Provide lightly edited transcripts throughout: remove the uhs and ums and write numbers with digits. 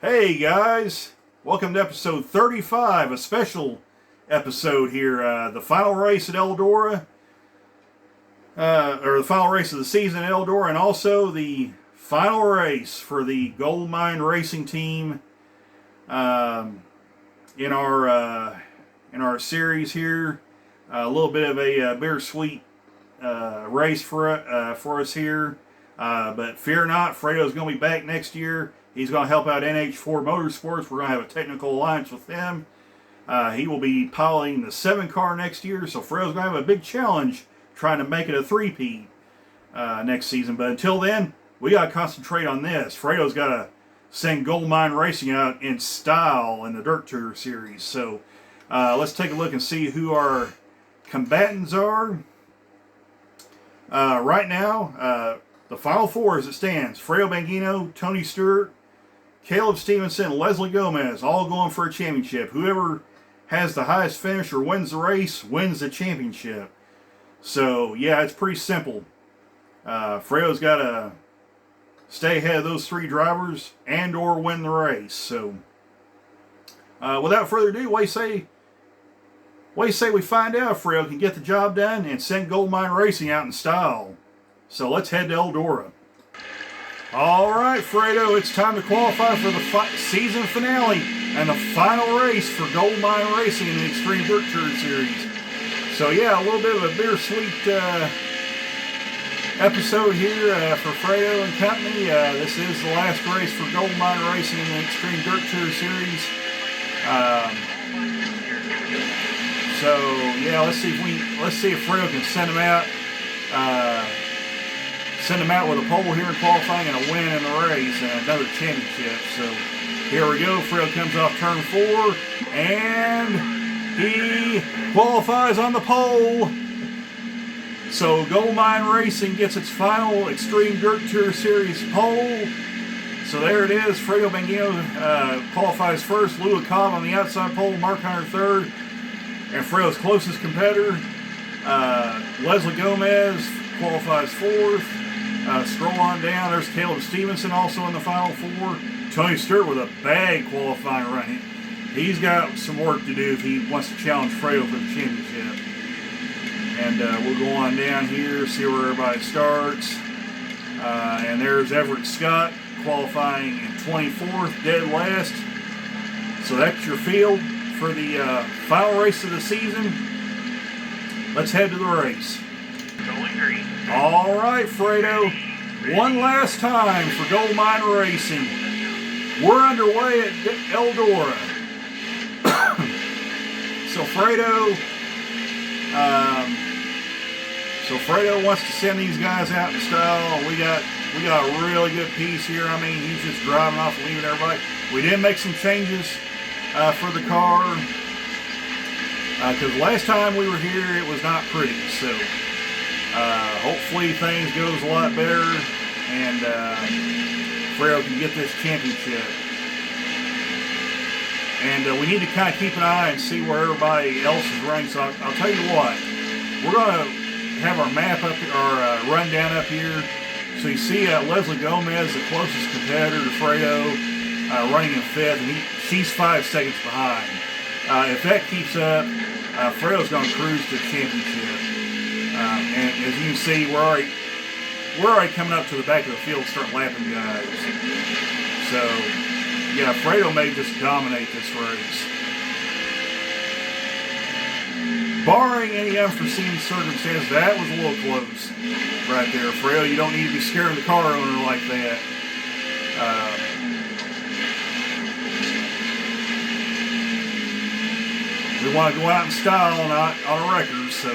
Hey guys, welcome to episode 35, a special episode here. The final race at Eldora, or the final race of the season at Eldora, and also the final race for the Gold Mine Racing team in our series here. A little bit of a bittersweet race for us here, but fear not, Fredo's going to be back next year. He's going to help out NH4 Motorsports. We're going to have a technical alliance with him. He will be piloting the 7 car next year, so Fredo's going to have a big challenge trying to make it a 3-peat next season. But until then, we got to concentrate on this. Fredo's got to send Gold Mine Racing out in style in the Dirt Tour series. So let's take a look and see who our combatants are. Right now, the final 4 as it stands: Fredo Bangino, Tony Stewart, Caleb Stevenson, and Leslie Gomez, all going for a championship. Whoever has the highest finish or wins the race wins the championship. So, yeah, it's pretty simple. Fredo's got to stay ahead of those 3 drivers and or win the race. So, without further ado, what do you say we find out if Fredo can get the job done and send Gold Mine Racing out in style? So let's head to Eldora. All right, Fredo, it's time to qualify for the season finale and the final race for Gold Mine Racing in the Extreme Dirt Tour Series. So yeah, a little bit of a bittersweet episode here for Fredo and company. This is the last race for Gold Mine Racing in the Extreme Dirt Tour Series. So yeah, let's see if Fredo can send him out. Send him out with a pole here in qualifying and a win in the race and another championship. So here we go. Fredo comes off turn 4 and he qualifies on the pole. So Gold Mine Racing gets its final Extreme Dirt Tour Series pole. So there it is. Fredo Bangino qualifies first. Lua Cobb on the outside pole. Mark Hunter third. And Fredo's closest competitor, Leslie Gomez, qualifies 4th. Scroll on down, there's Caleb Stevenson also in the final 4. Tony Stewart with a bag qualifying run. He's got some work to do if he wants to challenge Fredo for the championship. And we'll go on down here, see where everybody starts. And there's Everett Scott qualifying in 24th, dead last. So that's your field for the final race of the season. Let's head to the race. All right, Fredo, one last time for Gold Mine Racing. We're underway at Eldora. So Fredo wants to send these guys out in style. We got a really good piece here. I mean, he's just driving off and leaving everybody. We did make some changes for the car, because last time we were here it was not pretty. So hopefully things goes a lot better and Fredo can get this championship. And we need to kind of keep an eye and see where everybody else is running. So I'll tell you what, we're going to have our map up, our rundown up here. So you see Leslie Gomez, the closest competitor to Fredo, running in 5th, and she's 5 seconds behind. If that keeps up, Fredo's going to cruise to the championship. And as you can see, we're already coming up to the back of the field, start lapping guys. So yeah, Fredo may just dominate this race. Barring any unforeseen circumstances, that was a little close right there. Fredo, you don't need to be scaring the car owner like that. We want to go out in style, not on a record. So,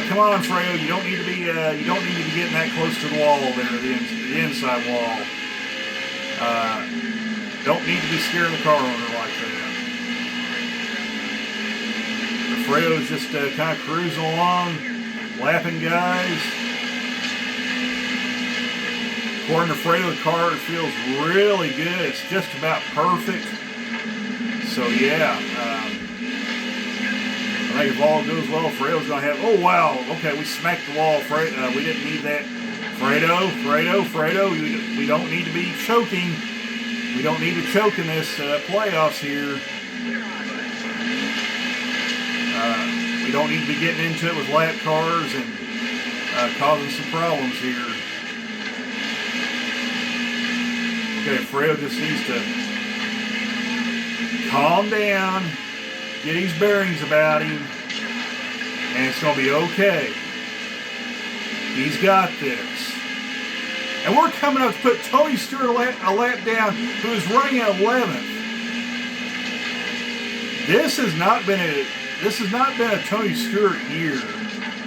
come on, Fredo. You don't need to be getting that close to the wall there, the inside wall. Don't need to be scaring the car owner like that. Fredo's just kind of cruising along, lapping guys. According to Fredo, the car feels really good. It's just about perfect. So yeah, I think if all goes well, Fredo's going to have, oh wow, okay, we smacked the wall, Fredo, we didn't need that. Fredo, we don't need to be choking We don't need to choke in this playoffs here. We don't need to be getting into it with lap cars and causing some problems here. Okay, Fredo just needs to calm down, get his bearings about him, and it's going to be okay. He's got this. And we're coming up to put Tony Stewart a lap down, who is running at 11th. This has not been a Tony Stewart year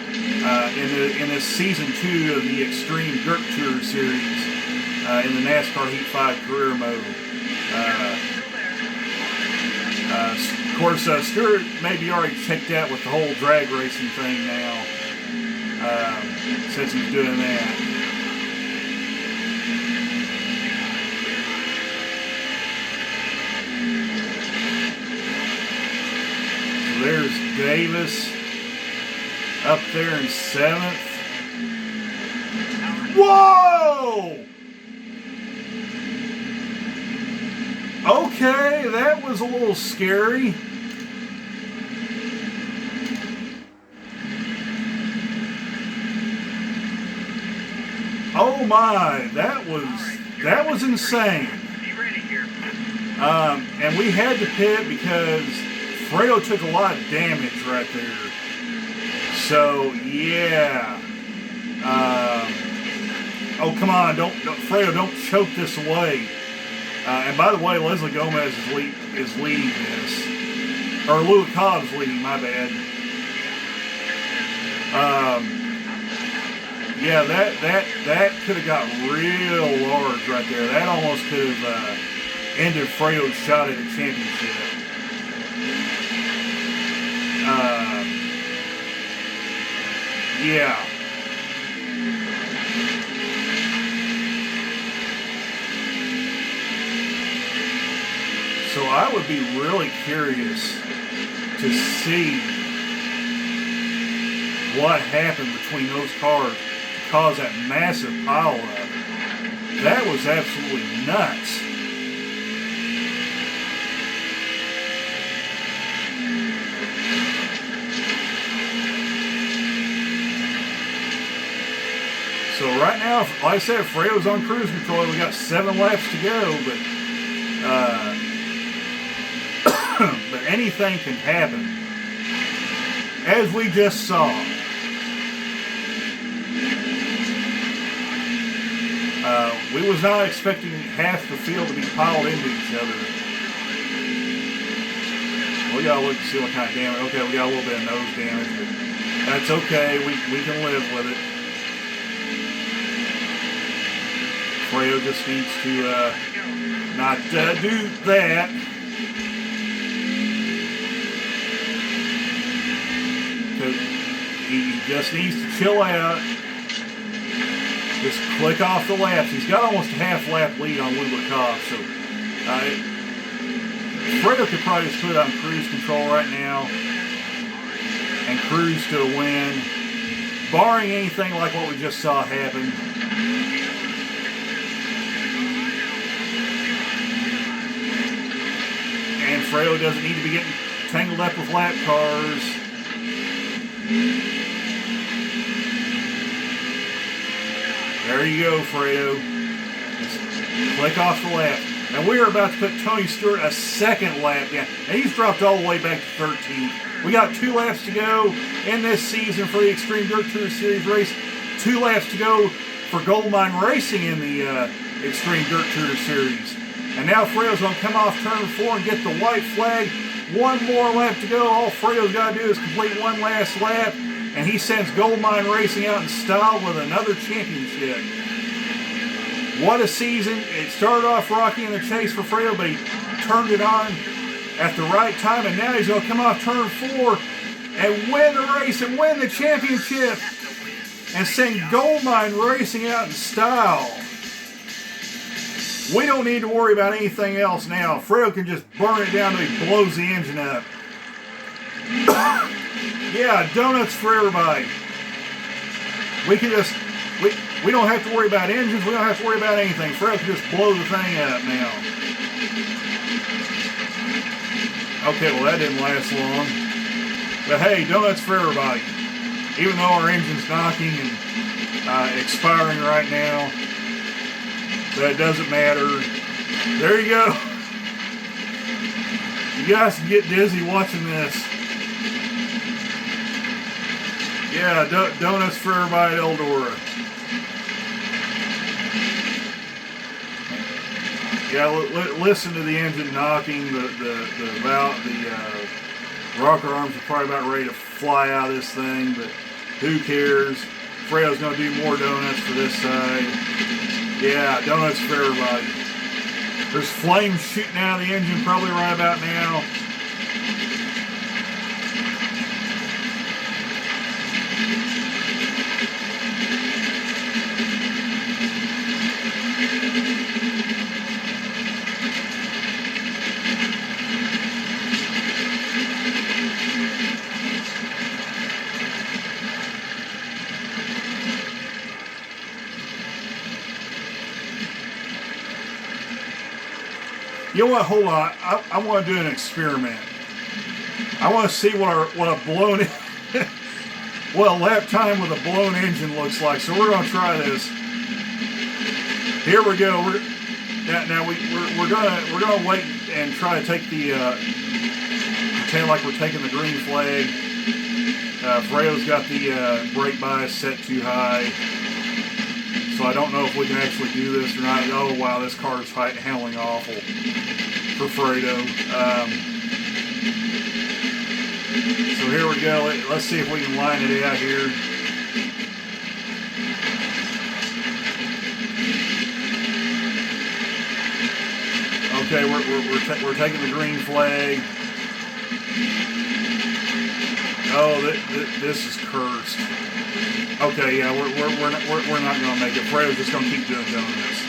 in this season 2 of the Extreme Dirt Tour Series in the NASCAR Heat 5 career mode. Of course, Stewart may be already checked out with the whole drag racing thing now, since he's doing that. So there's Davis up there in 7th. Whoa! Okay, that was a little scary. Oh my, that was insane. And we had to pit because Fredo took a lot of damage right there. So yeah. Oh come on, Fredo, don't choke this away. And by the way, Leslie Gomez is leading this. Or Louis Cobb's leading, my bad. Yeah, that could have got real large right there. That almost could have ended Fredo's shot at a championship. Yeah. So I would be really curious to see what happened between those cars to cause that massive pileup. That was absolutely nuts. So right now, like I said, Fredo's on cruise control. We got 7 laps to go, but but anything can happen, as we just saw. We was not expecting half the field to be piled into each other. We gotta look to see what kind of damage. Okay, we got a little bit of nose damage, but that's okay. We can live with it. Fredo just needs to not do that. He just needs to chill out. Just click off the laps. He's got almost a half lap lead on Louis Cobb, so Fredo could probably just put it on cruise control right now and cruise to a win, barring anything like what we just saw happen. And Fredo doesn't need to be getting tangled up with lap cars. There you go, Fredo. Just click off the lap. And we are about to put Tony Stewart a 2nd lap down. And he's dropped all the way back to 13th. We got 2 laps to go in this season for the Extreme Dirt Tour Series race. 2 laps to go for Goldmine Racing in the Extreme Dirt Tour Series. And now Fredo's going to come off turn 4 and get the white flag. 1 more lap to go. All Fredo's got to do is complete 1 last lap. And he sends Goldmine Racing out in style with another championship. What a season. It started off rocky in the chase for Fredo, but he turned it on at the right time. And now he's going to come off turn 4 and win the race and win the championship. And send Goldmine Racing out in style. We don't need to worry about anything else now. Fredo can just burn it down until he blows the engine up. Yeah, donuts for everybody. We can just we don't have to worry about engines. We don't have to worry about anything. Fredo can just blow the thing up now. Okay, well that didn't last long. But hey, donuts for everybody. Even though our engine's knocking and expiring right now, but it doesn't matter. There you go. You guys can get dizzy watching this. Yeah, donuts for everybody at Eldora. Yeah, listen to the engine knocking. The rocker arms are probably about ready to fly out of this thing, but who cares? Fredo's going to do more donuts for this side. Yeah, donuts for everybody. There's flames shooting out of the engine probably right about now. You know what? Hold on. I want to do an experiment. I want to see what a blown what a lap time with a blown engine looks like. So we're going to try this. Here we go. We're gonna wait and try to take the pretend like we're taking the green flag. Fredo's got the brake bias set too high. So I don't know if we can actually do this or not. Oh wow, this car is handling awful for Fredo. So here we go. Let's see if we can line it out here. Okay, we're taking the green flag. Oh, this is cursed. Okay, yeah, we're not going to make it. Fredo's just going to keep doing this.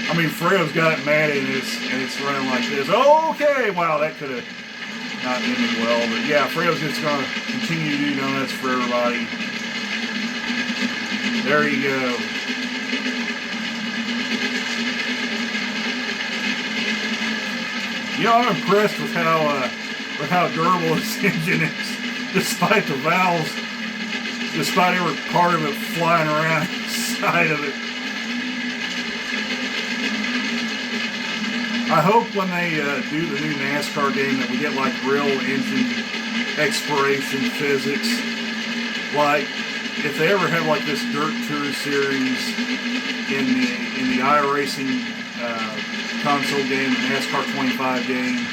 I mean, Fredo's got it mad and it's running like this. Okay, wow, that could have not ended well, but yeah, Fredo's just going to continue to do donuts for everybody. There you go. You know, I'm impressed with how durable this engine is, despite the valves, despite every part of it flying around inside of it. I hope when they do the new NASCAR game that we get like real engine exploration physics. Like if they ever have like this Dirt Tour series in the iRacing console game, the NASCAR 25 game,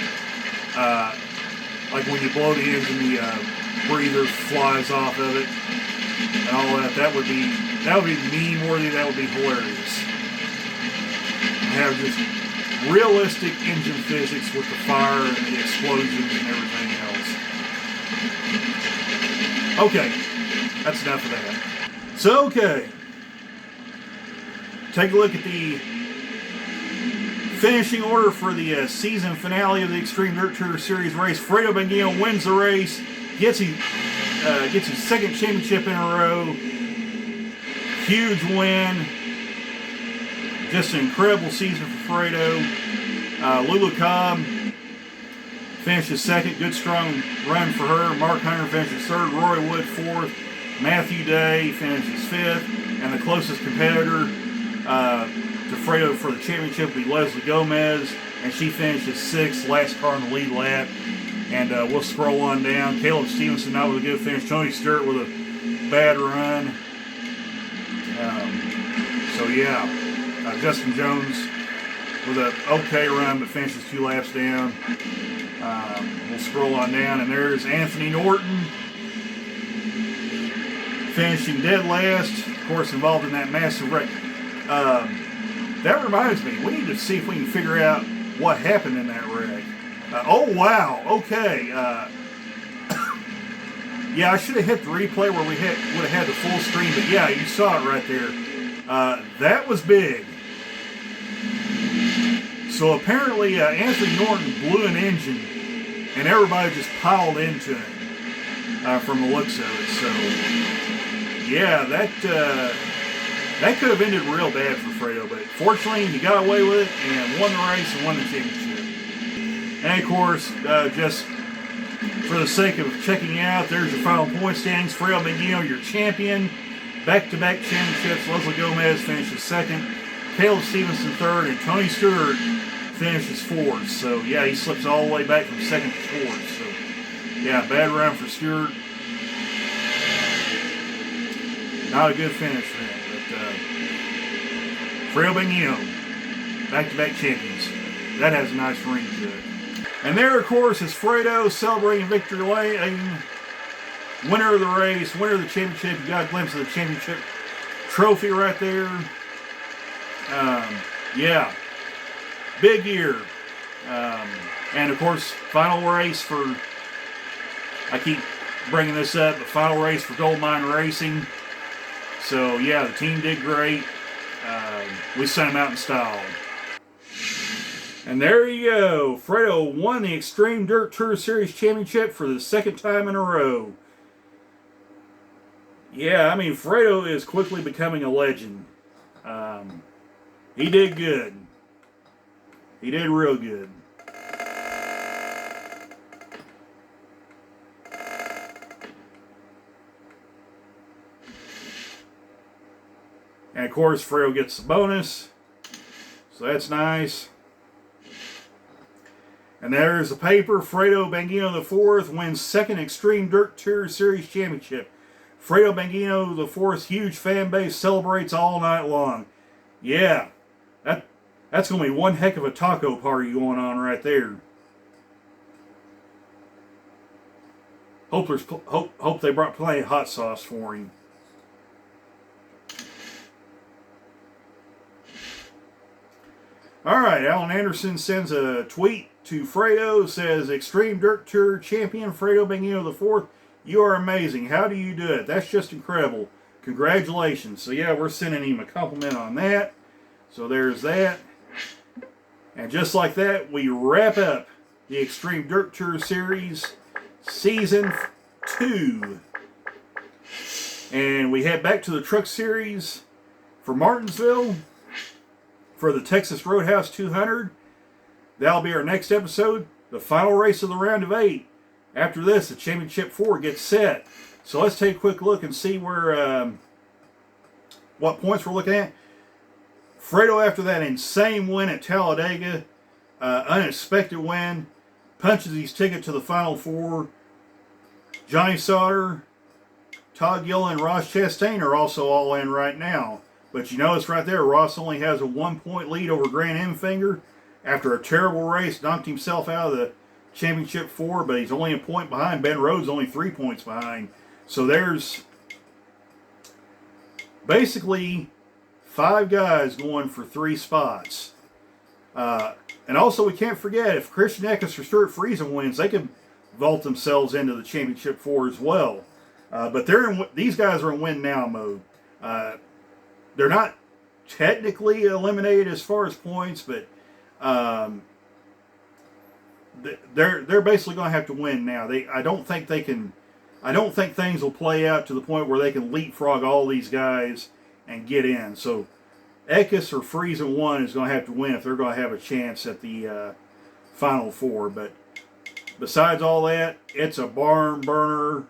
like when you blow the engine, the breather flies off of it and all that. That would be meme-worthy. That would be hilarious. Have just realistic engine physics with the fire and the explosions and everything else. Okay, that's enough of that. So, okay, take a look at the finishing order for the season finale of the Extreme Dirt Tour Series race. Fredo Benguigno wins the race, gets his second championship in a row. Huge win. Just an incredible season for Fredo. Lulu Cobb finishes second. Good strong run for her. Mark Hunter finishes third. Roy Wood fourth. Matthew Day finishes fifth. And the closest competitor to Fredo for the championship will be Leslie Gomez. And she finishes sixth. Last car in the lead lap. And we'll scroll on down. Caleb Stevenson not with a good finish. Tony Stewart with a bad run. So yeah. Justin Jones with an okay run, but finishes 2 laps down. We'll scroll on down, and there's Anthony Norton finishing dead last. Of course, involved in that massive wreck. That reminds me, we need to see if we can figure out what happened in that wreck. Oh wow! Okay. Yeah, I should have hit the replay where we would have had the full screen, but yeah, you saw it right there. That was big. So apparently Anthony Norton blew an engine, and everybody just piled into him from the looks of it. So yeah, that could have ended real bad for Fredo, but fortunately he got away with it and won the race and won the championship. And of course, just for the sake of checking out, there's your final point standings. Fredo Bengino, your champion. Back-to-back championships. Leslie Gomez finishes second. Caleb Stevenson third. And Tony Stewart finishes fourth. So, yeah, he slips all the way back from second to fourth. So, yeah, bad round for Stewart. Not a good finish for him. But Fredo Bengino, back-to-back champions. That has a nice ring to it. And there, of course, is Fredo celebrating victory lane. Winner of the race, winner of the championship. You got a glimpse of the championship trophy right there. Yeah, big year. And, of course, final race for, I keep bringing this up, the final race for Gold Mine Racing. So, yeah, the team did great. We sent them out in style. And there you go. Fredo won the Extreme Dirt Tour Series Championship for the second time in a row. Yeah, I mean, Fredo is quickly becoming a legend. He did good. He did real good. And of course, Fredo gets the bonus. So that's nice. And there's the paper. Fredo Bengino IV wins second Extreme Dirt Tour Series Championship. Fredo Bengino IV's huge fan base celebrates all night long. Yeah, that's going to be one heck of a taco party going on right there. Hope they brought plenty of hot sauce for him. All right, Alan Anderson sends a tweet to Fredo, says, Extreme Dirt Tour Champion Fredo Bengino IV, you are amazing. How do you do it? That's just incredible. Congratulations. So yeah, we're sending him a compliment on that. So there's that. And just like that, we wrap up the Extreme Dirt Tour Series Season 2. And we head back to the Truck Series for Martinsville for the Texas Roadhouse 200. That'll be our next episode, the final race of the round of 8. After this, the Championship 4 gets set. So let's take a quick look and see where what points we're looking at. Fredo, after that insane win at Talladega, unexpected win, punches his ticket to the Final 4. Johnny Sauter, Todd Gillen, and Ross Chastain are also all in right now. But you notice right there, Ross only has a 1-point lead over Grant Enfinger. After a terrible race, knocked himself out of the Championship 4, but he's only a point behind. Ben Rhodes only 3 points behind. So there's basically 5 guys going for 3 spots. And also, we can't forget, if Christian Eckes or Stuart Friesen wins, they can vault themselves into the Championship 4 as well. But these guys are in win now mode. They're not technically eliminated as far as points, but they're basically going to have to win now. I don't think things will play out to the point where they can leapfrog all these guys and get in. So Eckes or Friesen 1 is going to have to win if they're going to have a chance at the Final 4. But besides all that, it's a barn burner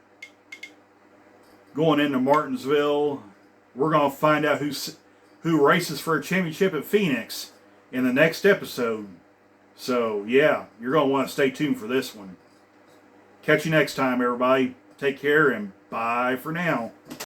going into Martinsville. We're going to find out who races for a championship at Phoenix in the next episode. So, yeah, you're going to want to stay tuned for this one. Catch you next time, everybody. Take care, and bye for now.